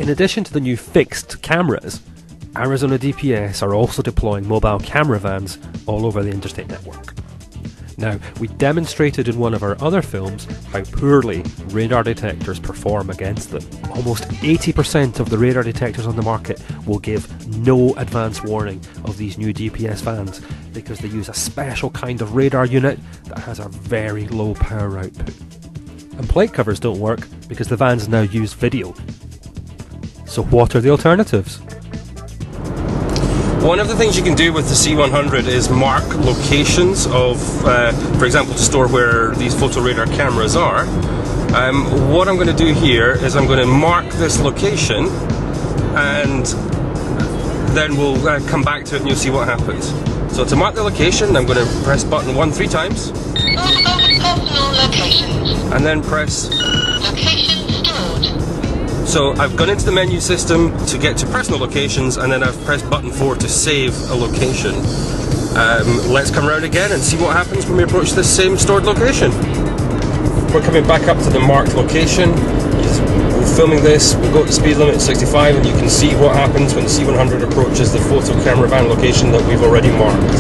In addition to the new fixed cameras, Arizona DPS are also deploying mobile camera vans all over the interstate network. Now, we demonstrated in one of our other films how poorly radar detectors perform against them. Almost 80% of the radar detectors on the market will give no advance warning of these new DPS vans because they use a special kind of radar unit that has a very low power output. And plate covers don't work because the vans now use video. So what are the alternatives? One of the things you can do with the C100 is mark locations of, for example, to store where these photo radar cameras are. What I'm going to do here is I'm going to mark this location, and then we'll come back to it and you'll see what happens. So to mark the location, I'm going to press button 1 3 times. Personal locations. And then press... Location stored. So I've gone into the menu system to get to personal locations, and then I've pressed button 4 to save a location. Let's come around again and see what happens when we approach this same stored location. We're coming back up to the marked location. We're filming this, we'll go to the speed limit at 65, and you can see what happens when the C100 approaches the photo camera van location that we've already marked.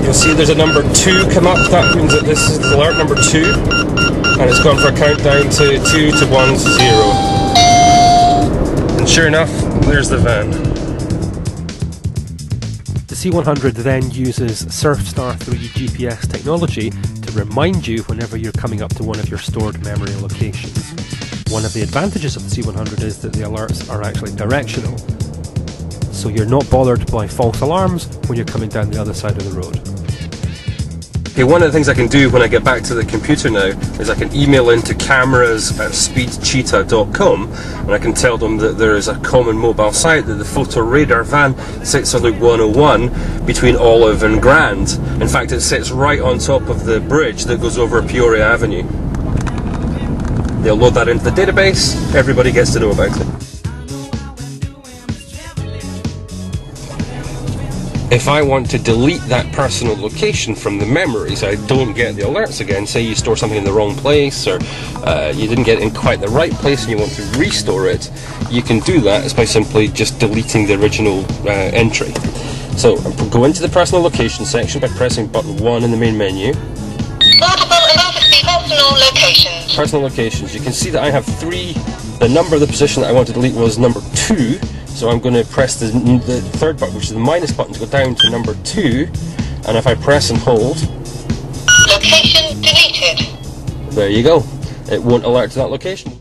You'll see there's a number 2 come up. That means that this is alert number 2, and it's gone for a countdown to 2 to 1 to 0. And sure enough, there's the van. The C100 then uses Surfstar 3 GPS technology to remind you whenever you're coming up to one of your stored memory locations. One of the advantages of the C100 is that the alerts are actually directional, so you're not bothered by false alarms when you're coming down the other side of the road. Okay, one of the things I can do when I get back to the computer now is I can email into cameras@speedcheetah.com, and I can tell them that there is a common mobile site, that the photo radar van sits on Loop 101 between Olive and Grand. In fact, it sits right on top of the bridge that goes over Peoria Avenue. They'll load that into the database, everybody gets to know about it. If I want to delete that personal location from the memory so I don't get the alerts again, say you store something in the wrong place, or you didn't get it in quite the right place and you want to restore it, you can do that by simply just deleting the original entry. So go into the personal location section by pressing button 1 in the main menu. Personal locations. Personal locations. You can see that I have 3. The number of the position that I want to delete was number 2. So I'm going to press the third button, which is the minus button, to go down to number 2, and if I press and hold, location deleted. there you go. It won't alert to that location.